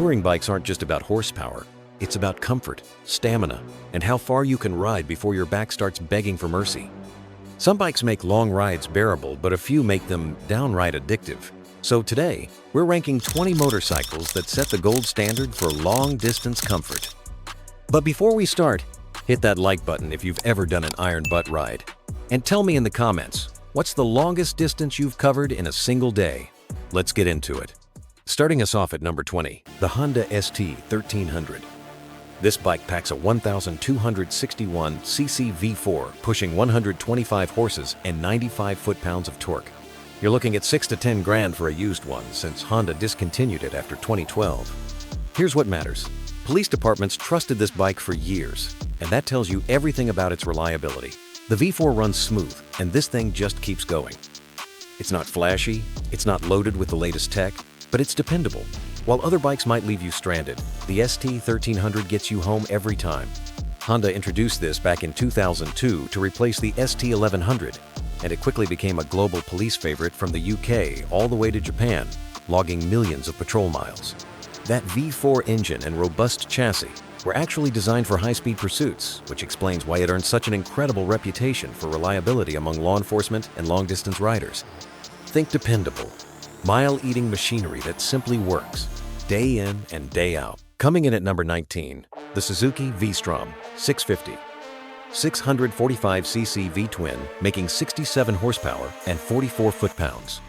touring bikes aren't just about horsepower. It's about comfort, stamina, and how far you can ride before your back starts begging for mercy. Some bikes make long rides bearable, but a few make them downright addictive. So today, we're ranking 20 motorcycles that set the gold standard for long-distance comfort. But before we start, hit that like button if you've ever done an iron butt ride. And tell me in the comments, what's the longest distance you've covered in a single day? Let's get into it. Starting us off at number 20, the Honda ST 1300. This bike packs a 1,261cc V4, pushing 125 horses and 95 foot-pounds of torque. You're looking at $6 to $10 grand for a used one, since Honda discontinued it after 2012. Here's what matters. Police departments trusted this bike for years, and that tells you everything about its reliability. The V4 runs smooth, and this thing just keeps going. It's not flashy, it's not loaded with the latest tech, but it's dependable. While other bikes might leave you stranded, the ST 1300 gets you home every time. Honda introduced this back in 2002 to replace the ST 1100, and it quickly became a global police favorite from the UK all the way to Japan, logging millions of patrol miles. That V4 engine and robust chassis were actually designed for high-speed pursuits, which explains why it earned such an incredible reputation for reliability among law enforcement and long-distance riders. Think dependable. Mile-eating machinery that simply works, day in and day out. Coming in at number 19, the Suzuki V-Strom 650. 645cc V-twin, making 67 horsepower and 44 foot-pounds.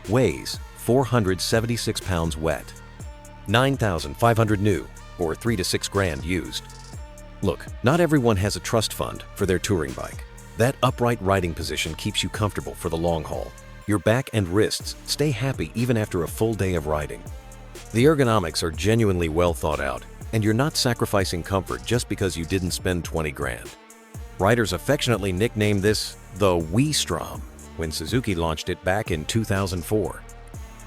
Weighs 476 pounds wet. 9,500 new, or $3 to $6 grand used. Look, not everyone has a trust fund for their touring bike. That upright riding position keeps you comfortable for the long haul. Your back and wrists stay happy even after a full day of riding. The ergonomics are genuinely well thought out, and you're not sacrificing comfort just because you didn't spend 20 grand. Riders affectionately nicknamed this the V-Strom when Suzuki launched it back in 2004.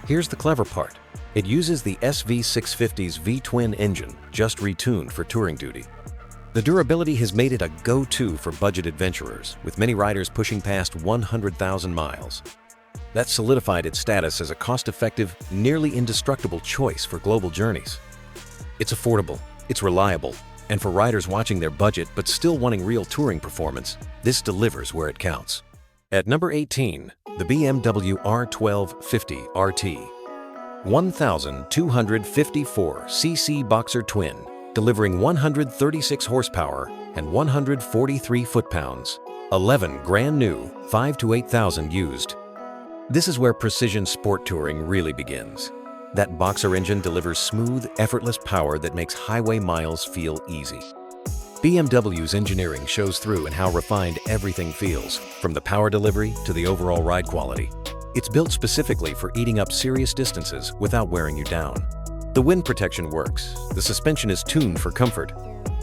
Here's the clever part. It uses the SV650's V-twin engine, just retuned for touring duty. The durability has made it a go-to for budget adventurers, with many riders pushing past 100,000 miles. That solidified its status as a cost-effective, nearly indestructible choice for global journeys. It's affordable, it's reliable, and for riders watching their budget but still wanting real touring performance, this delivers where it counts. At number 18, the BMW R1250 RT. 1,254cc boxer twin, delivering 136 horsepower and 143 foot-pounds. 11 grand new, 5 to 8,000 used. This is where precision sport touring really begins. That boxer engine delivers smooth, effortless power that makes highway miles feel easy. BMW's engineering shows through in how refined everything feels, from the power delivery to the overall ride quality. It's built specifically for eating up serious distances without wearing you down. The wind protection works, the suspension is tuned for comfort,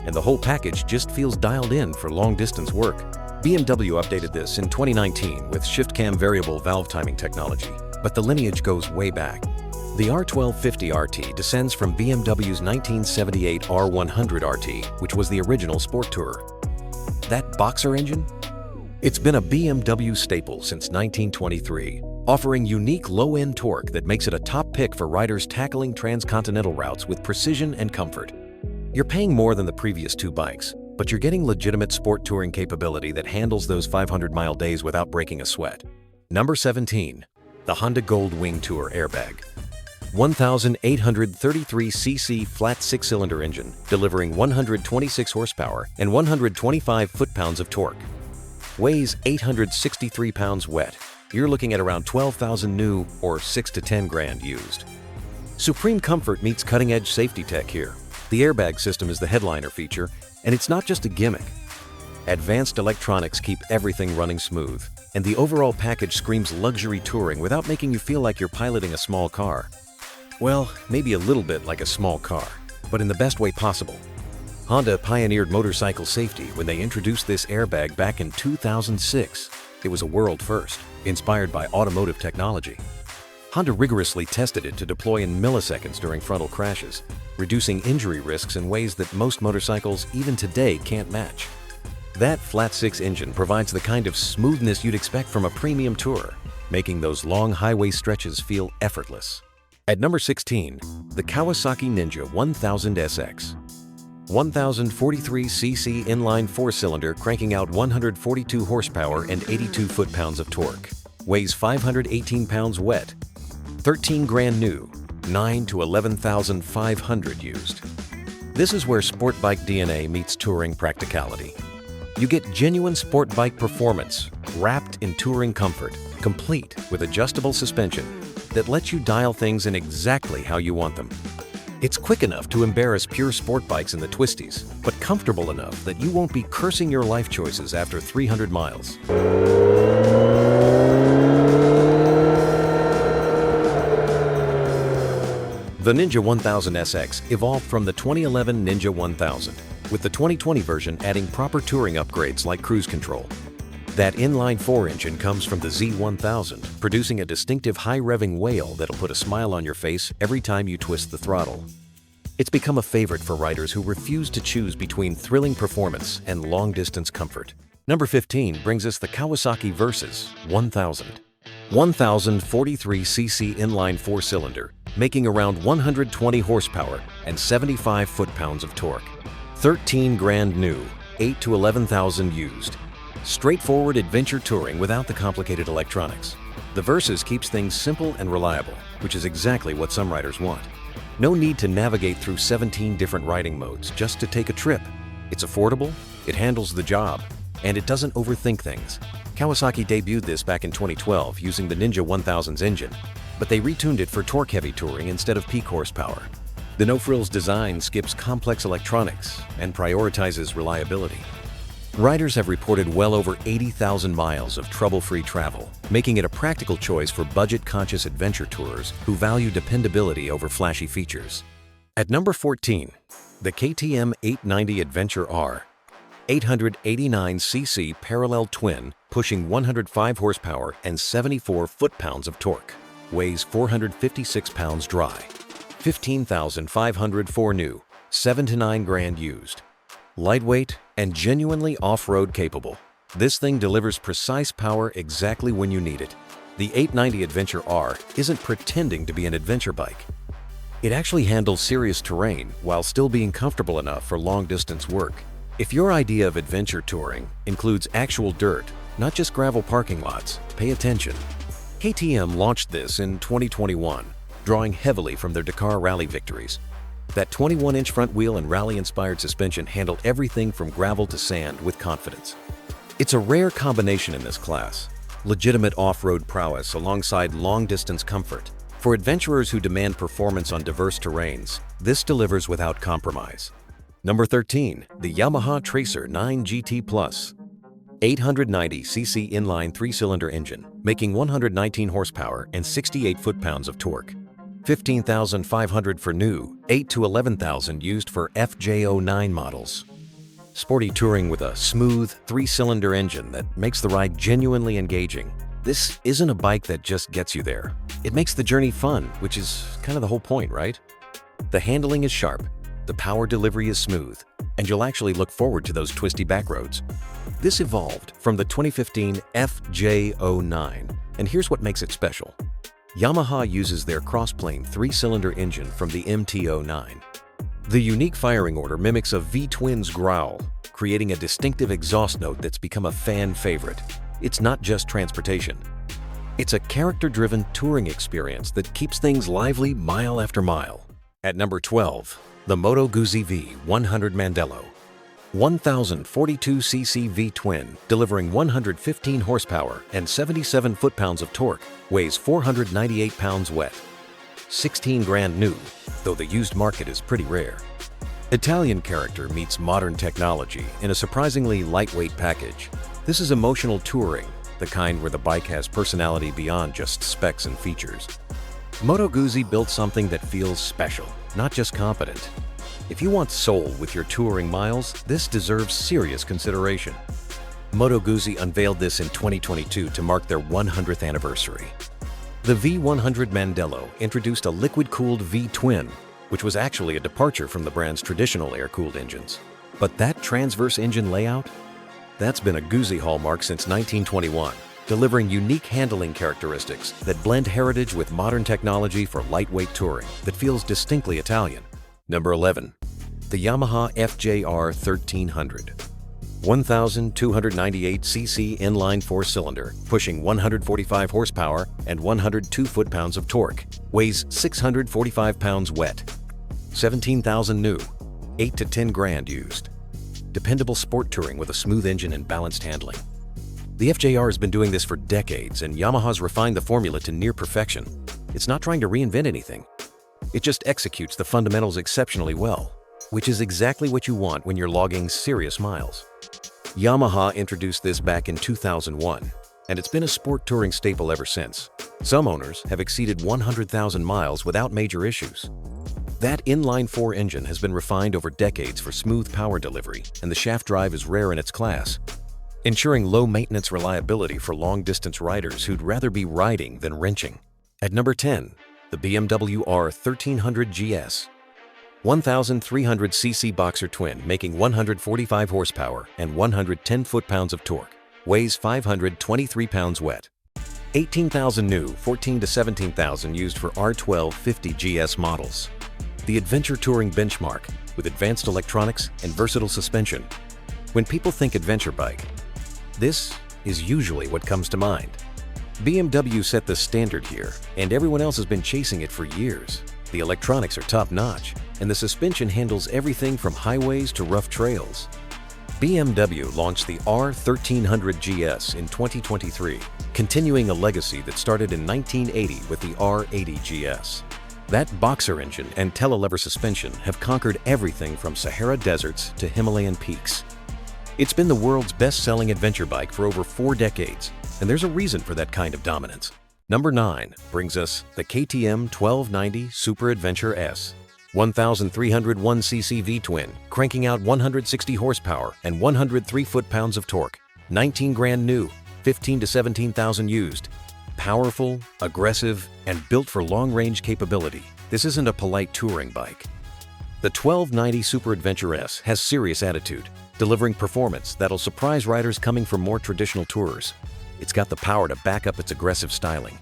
and the whole package just feels dialed in for long-distance work. BMW updated this in 2019 with shift-cam variable valve timing technology, but the lineage goes way back. The R1250 RT descends from BMW's 1978 R100 RT, which was the original sport tourer. That boxer engine? It's been a BMW staple since 1923, offering unique low-end torque that makes it a top pick for riders tackling transcontinental routes with precision and comfort. You're paying more than the previous two bikes, but you're getting legitimate sport touring capability that handles those 500-mile days without breaking a sweat. Number 17, the Honda Gold Wing Tour Airbag. 1,833cc flat six-cylinder engine, delivering 126 horsepower and 125 foot-pounds of torque. Weighs 863 pounds wet. You're looking at around 12,000 new, or $6 to $10 grand used. Supreme comfort meets cutting-edge safety tech here. The airbag system is the headliner feature, and it's not just a gimmick. Advanced electronics keep everything running smooth, and the overall package screams luxury touring without making you feel like you're piloting a small car. Well, maybe a little bit like a small car, but in the best way possible. Honda pioneered motorcycle safety when they introduced this airbag back in 2006. It was a world first, inspired by automotive technology. Honda rigorously tested it to deploy in milliseconds during frontal crashes, reducing injury risks in ways that most motorcycles even today can't match. That flat-six engine provides the kind of smoothness you'd expect from a premium tourer, making those long highway stretches feel effortless. At number 16, the Kawasaki Ninja 1000SX. 1043cc inline four-cylinder cranking out 142 horsepower and 82 foot-pounds of torque. Weighs 518 pounds wet. 13 grand new, 9 to 11,500 used. This is where sport bike DNA meets touring practicality. You get genuine sport bike performance, wrapped in touring comfort, complete with adjustable suspension that lets you dial things in exactly how you want them. It's quick enough to embarrass pure sport bikes in the twisties, but comfortable enough that you won't be cursing your life choices after 300 miles. The Ninja 1000SX evolved from the 2011 Ninja 1000, with the 2020 version adding proper touring upgrades like cruise control. That inline-4 engine comes from the Z1000, producing a distinctive high-revving wail that'll put a smile on your face every time you twist the throttle. It's become a favorite for riders who refuse to choose between thrilling performance and long-distance comfort. Number 15 brings us the Kawasaki Versys 1000. 1043cc inline four-cylinder, making around 120 horsepower and 75 foot-pounds of torque. 13 grand new, 8 to 11,000 used. Straightforward adventure touring without the complicated electronics. The Versys keeps things simple and reliable, which is exactly what some riders want. No need to navigate through 17 different riding modes just to take a trip. It's affordable, it handles the job, and it doesn't overthink things. Kawasaki debuted this back in 2012 using the Ninja 1000's engine, but they retuned it for torque-heavy touring instead of peak horsepower. The no-frills design skips complex electronics and prioritizes reliability. Riders have reported well over 80,000 miles of trouble-free travel, making it a practical choice for budget-conscious adventure tourers who value dependability over flashy features. At number 14, the KTM 890 Adventure R. 889cc parallel twin, pushing 105 horsepower and 74 foot-pounds of torque. Weighs 456 pounds dry. 15,500 for new, 7 to 9 grand used. Lightweight and genuinely off-road capable. This thing delivers precise power exactly when you need it. The 890 Adventure R isn't pretending to be an adventure bike. It actually handles serious terrain while still being comfortable enough for long-distance work. If your idea of adventure touring includes actual dirt, not just gravel parking lots, pay attention. KTM launched this in 2021, drawing heavily from their Dakar Rally victories. That 21-inch front wheel and rally-inspired suspension handled everything from gravel to sand with confidence. It's a rare combination in this class, legitimate off-road prowess alongside long-distance comfort. For adventurers who demand performance on diverse terrains, this delivers without compromise. Number 13, the Yamaha Tracer 9 GT Plus. 890cc inline 3-cylinder engine, making 119 horsepower and 68 foot-pounds of torque. 15,500 for new, 8 to 11,000 used for FJ09 models. Sporty touring with a smooth 3-cylinder engine that makes the ride genuinely engaging. This isn't a bike that just gets you there. It makes the journey fun, which is kind of the whole point, right? The handling is sharp, the power delivery is smooth, and you'll actually look forward to those twisty back roads. This evolved from the 2015 FJ09, and here's what makes it special. Yamaha uses their crossplane 3-cylinder engine from the MT09. The unique firing order mimics a V-twin's growl, creating a distinctive exhaust note that's become a fan favorite. It's not just transportation. It's a character-driven touring experience that keeps things lively mile after mile. At number 12, the Moto Guzzi V100 Mandello. 1042cc V-twin, delivering 115 horsepower and 77 foot-pounds of torque, weighs 498 pounds wet. 16 grand new, though the used market is pretty rare. Italian character meets modern technology in a surprisingly lightweight package. This is emotional touring, the kind where the bike has personality beyond just specs and features. Moto Guzzi built something that feels special, not just competent. If you want soul with your touring miles, this deserves serious consideration. Moto Guzzi unveiled this in 2022 to mark their 100th anniversary. The V100 Mandello introduced a liquid-cooled V-twin, which was actually a departure from the brand's traditional air-cooled engines. But that transverse engine layout? That's been a Guzzi hallmark since 1921. delivering unique handling characteristics that blend heritage with modern technology for lightweight touring that feels distinctly Italian. Number 11. The Yamaha FJR 1300. 1,298cc inline four-cylinder, pushing 145 horsepower and 102 foot-pounds of torque. Weighs 645 pounds wet. 17,000 new, 8 to 10 grand used. Dependable sport touring with a smooth engine and balanced handling. The FJR has been doing this for decades, and Yamaha's refined the formula to near perfection. It's not trying to reinvent anything. It just executes the fundamentals exceptionally well, which is exactly what you want when you're logging serious miles. Yamaha introduced this back in 2001, and it's been a sport touring staple ever since. Some owners have exceeded 100,000 miles without major issues. That inline-four engine has been refined over decades for smooth power delivery, and the shaft drive is rare in its class, ensuring low-maintenance reliability for long-distance riders who'd rather be riding than wrenching. At number 10, the BMW R 1300 GS. 1,300cc boxer twin, making 145 horsepower and 110 foot-pounds of torque. Weighs 523 pounds wet. 18,000 new, 14 to 17,000 used for R1250 GS models. The adventure touring benchmark with advanced electronics and versatile suspension. When people think adventure bike, this is usually what comes to mind. BMW set the standard here, and everyone else has been chasing it for years. The electronics are top-notch, and the suspension handles everything from highways to rough trails. BMW launched the R 1300 GS in 2023, continuing a legacy that started in 1980 with the R80 GS. That boxer engine and telelever suspension have conquered everything from Sahara deserts to Himalayan peaks. It's been the world's best-selling adventure bike for over 4 decades, and there's a reason for that kind of dominance. Number 9 brings us the KTM 1290 Super Adventure S. 1,301cc V-twin, cranking out 160 horsepower and 103 foot-pounds of torque. 19 grand new, 15 to 17,000 used. Powerful, aggressive, and built for long-range capability. This isn't a polite touring bike. The 1290 Super Adventure S has serious attitude, delivering performance that'll surprise riders coming from more traditional tours. It's got the power to back up its aggressive styling.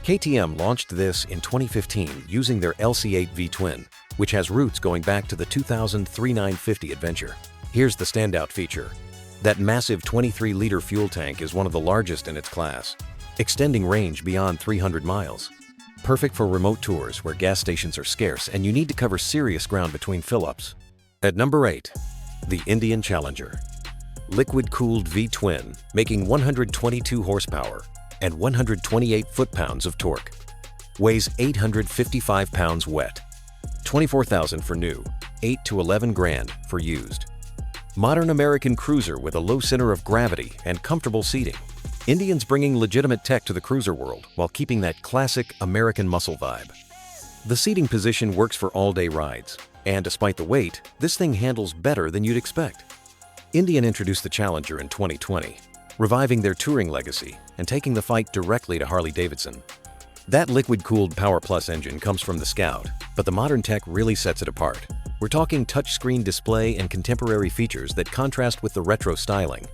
KTM launched this in 2015 using their LC8 V-twin, which has roots going back to the 2003 950 Adventure. Here's the standout feature. That massive 23-liter fuel tank is one of the largest in its class, extending range beyond 300 miles. Perfect for remote tours where gas stations are scarce and you need to cover serious ground between fill-ups. At number 8, the Indian Challenger. Liquid-cooled V-twin, making 122 horsepower and 128 foot-pounds of torque. Weighs 855 pounds wet. 24,000 for new, 8 to 11 grand for used. Modern American cruiser with a low center of gravity and comfortable seating. Indian's bringing legitimate tech to the cruiser world while keeping that classic American muscle vibe. The seating position works for all-day rides, and despite the weight, this thing handles better than you'd expect. Indian introduced the Challenger in 2020, reviving their touring legacy and taking the fight directly to Harley-Davidson. That liquid-cooled Power Plus engine comes from the Scout, but the modern tech really sets it apart. We're talking touchscreen display and contemporary features that contrast with the retro styling.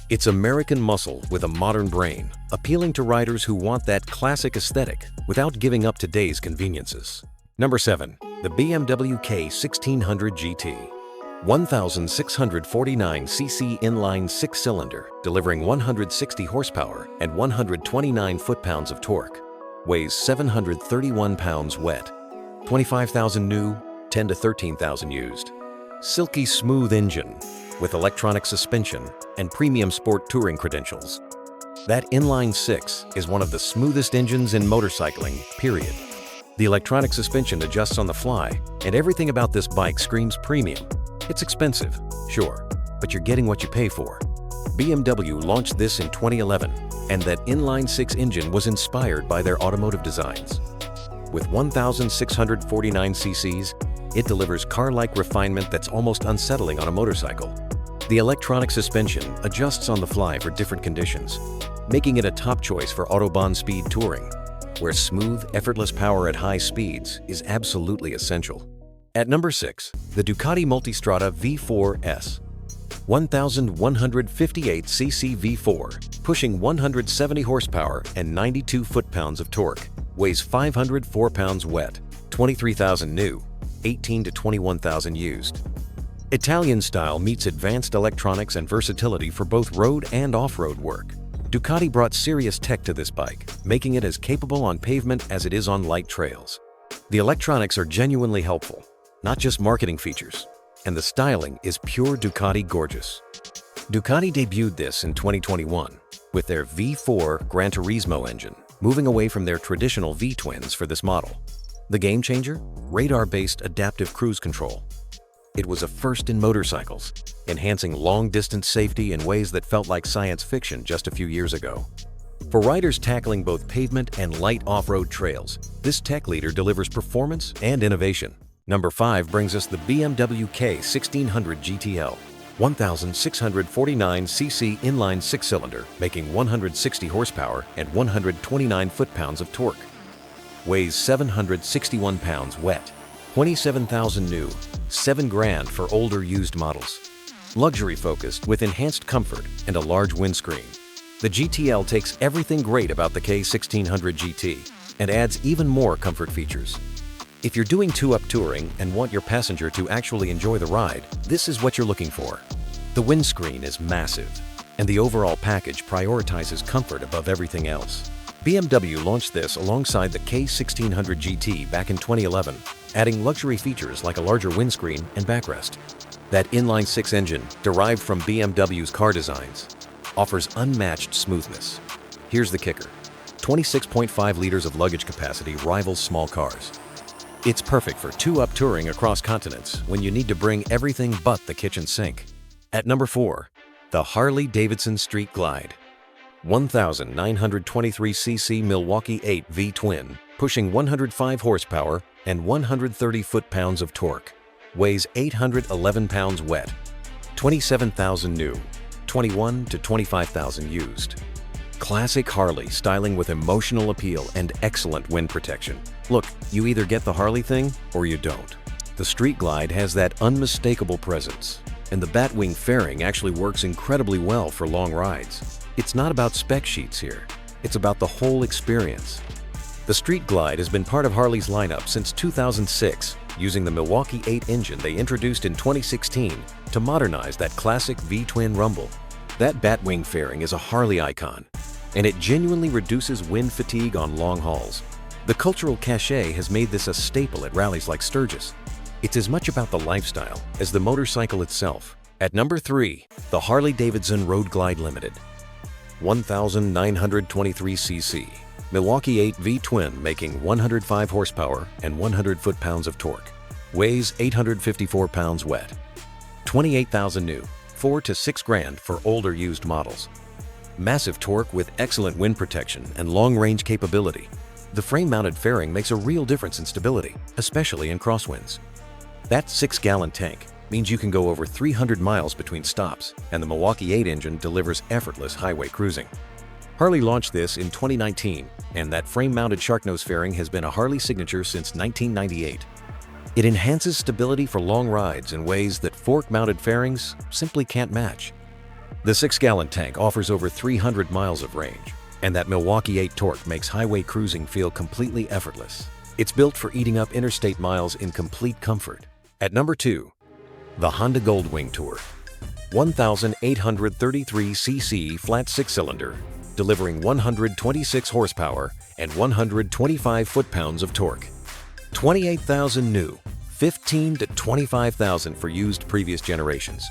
It's American muscle with a modern brain, appealing to riders who want that classic aesthetic without giving up today's conveniences. Number 7. The BMW K 1600 GT. 1,649cc inline 6-cylinder, delivering 160 horsepower and 129 foot-pounds of torque. Weighs 731 pounds wet. 25,000 new, 10 to 13,000 used. Silky smooth engine with electronic suspension and premium sport touring credentials. That inline 6 is one of the smoothest engines in motorcycling, period. The electronic suspension adjusts on the fly, and everything about this bike screams premium. It's expensive, sure, but you're getting what you pay for. BMW launched this in 2011, and that inline 6 engine was inspired by their automotive designs. With 1,649 cc's, it delivers car-like refinement that's almost unsettling on a motorcycle. The electronic suspension adjusts on the fly for different conditions, making it a top choice for autobahn speed touring, where smooth, effortless power at high speeds is absolutely essential. At number 6, the Ducati Multistrada V4S. 1158cc V4, pushing 170 horsepower and 92 foot-pounds of torque, weighs 504 pounds wet, 23,000 new, 18 to 21,000 used. Italian style meets advanced electronics and versatility for both road and off-road work. Ducati brought serious tech to this bike, making it as capable on pavement as it is on light trails. The electronics are genuinely helpful, not just marketing features, and the styling is pure Ducati gorgeous. Ducati debuted this in 2021 with their V4 Gran Turismo engine, moving away from their traditional V-twins for this model. The game changer? Radar-based adaptive cruise control. It was a first in motorcycles, enhancing long-distance safety in ways that felt like science fiction just a few years ago. For riders tackling both pavement and light off-road trails, this tech leader delivers performance and innovation. Number 5 brings us the BMW K1600 GTL, 1,649cc inline six-cylinder, making 160 horsepower and 129 foot-pounds of torque. Weighs 761 pounds wet, 27,000 new, 7 grand for older used models. Luxury focused with enhanced comfort and a large windscreen. The GTL takes everything great about the K1600 GT and adds even more comfort features. If you're doing two-up touring and want your passenger to actually enjoy the ride, this is what you're looking for. The windscreen is massive, and the overall package prioritizes comfort above everything else. BMW launched this alongside the K1600 GT back in 2011, adding luxury features like a larger windscreen and backrest. That inline-six engine, derived from BMW's car designs, offers unmatched smoothness. Here's the kicker. 26.5 liters of luggage capacity rivals small cars. It's perfect for two-up touring across continents when you need to bring everything but the kitchen sink. At number 4, the Harley-Davidson Street Glide. 1,923cc Milwaukee 8 V-twin, pushing 105 horsepower and 130 foot-pounds of torque. Weighs 811 pounds wet, 27,000 new, 21 to 25,000 used. Classic Harley styling with emotional appeal and excellent wind protection. Look, you either get the Harley thing or you don't. The Street Glide has that unmistakable presence, and the Batwing fairing actually works incredibly well for long rides. It's not about spec sheets here, it's about the whole experience. The Street Glide has been part of Harley's lineup since 2006, using the Milwaukee 8 engine they introduced in 2016 to modernize that classic V-twin rumble. That Batwing fairing is a Harley icon, and it genuinely reduces wind fatigue on long hauls. The cultural cachet has made this a staple at rallies like Sturgis. It's as much about the lifestyle as the motorcycle itself. At number 3, the Harley-Davidson Road Glide Limited. 1,923cc Milwaukee 8 V-twin, making 105 horsepower and 100 foot-pounds of torque. Weighs 854 pounds wet. 28,000 new, 4 to 6 grand for older used models. Massive torque with excellent wind protection and long-range capability. The frame-mounted fairing makes a real difference in stability, especially in crosswinds. That 6-gallon tank means you can go over 300 miles between stops, and the Milwaukee 8 engine delivers effortless highway cruising. Harley launched this in 2019, and that frame-mounted shark-nose fairing has been a Harley signature since 1998. It enhances stability for long rides in ways that fork-mounted fairings simply can't match. The 6-gallon tank offers over 300 miles of range, and that Milwaukee 8 torque makes highway cruising feel completely effortless. It's built for eating up interstate miles in complete comfort. At number 2, the Honda Goldwing Tour. 1,833cc flat 6-cylinder, delivering 126 horsepower and 125 foot-pounds of torque. 28,000 new, 15 to 25,000 for used previous generations.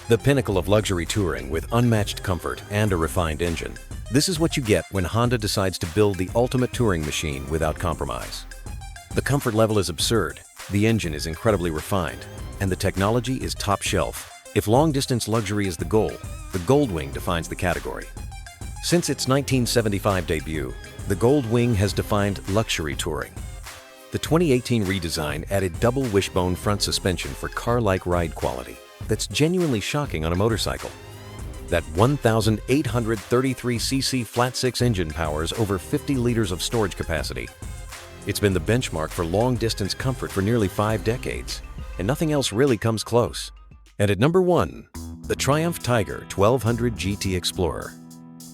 The pinnacle of luxury touring with unmatched comfort and a refined engine. This is what you get when Honda decides to build the ultimate touring machine without compromise. The comfort level is absurd, the engine is incredibly refined, and the technology is top shelf. If long-distance luxury is the goal, the Goldwing defines the category. Since its 1975 debut, the Goldwing has defined luxury touring. The 2018 redesign added double wishbone front suspension for car-like ride quality that's genuinely shocking on a motorcycle. That 1,833cc flat 6 engine powers over 50 liters of storage capacity. It's been the benchmark for long-distance comfort for nearly 5 decades, and nothing else really comes close. And at number 1, the Triumph Tiger 1200 GT Explorer.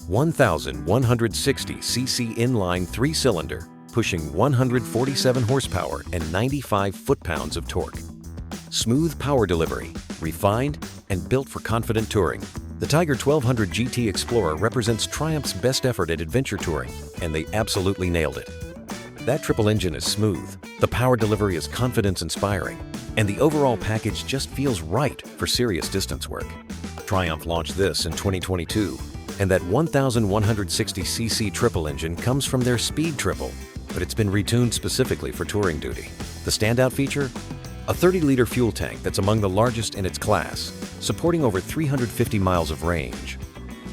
1,160cc inline 3-cylinder, pushing 147 horsepower and 95 foot-pounds of torque. Smooth power delivery, refined and built for confident touring. The Tiger 1200 GT Explorer represents Triumph's best effort at adventure touring, and they absolutely nailed it. That triple engine is smooth, the power delivery is confidence-inspiring, and the overall package just feels right for serious distance work. Triumph launched this in 2022, and that 1,160cc triple engine comes from their Speed Triple, but it's been retuned specifically for touring duty. The standout feature? A 30-liter fuel tank that's among the largest in its class, supporting over 350 miles of range.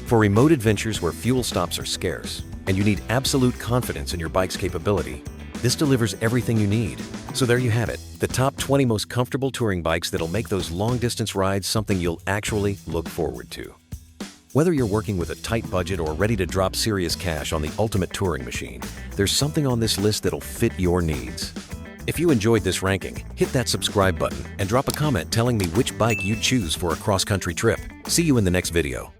For remote adventures where fuel stops are scarce, and you need absolute confidence in your bike's capability, this delivers everything you need. So there you have it, the top 20 most comfortable touring bikes that'll make those long-distance rides something you'll actually look forward to. Whether you're working with a tight budget or ready to drop serious cash on the ultimate touring machine, there's something on this list that'll fit your needs. If you enjoyed this ranking, hit that subscribe button and drop a comment telling me which bike you'd choose for a cross-country trip. See you in the next video.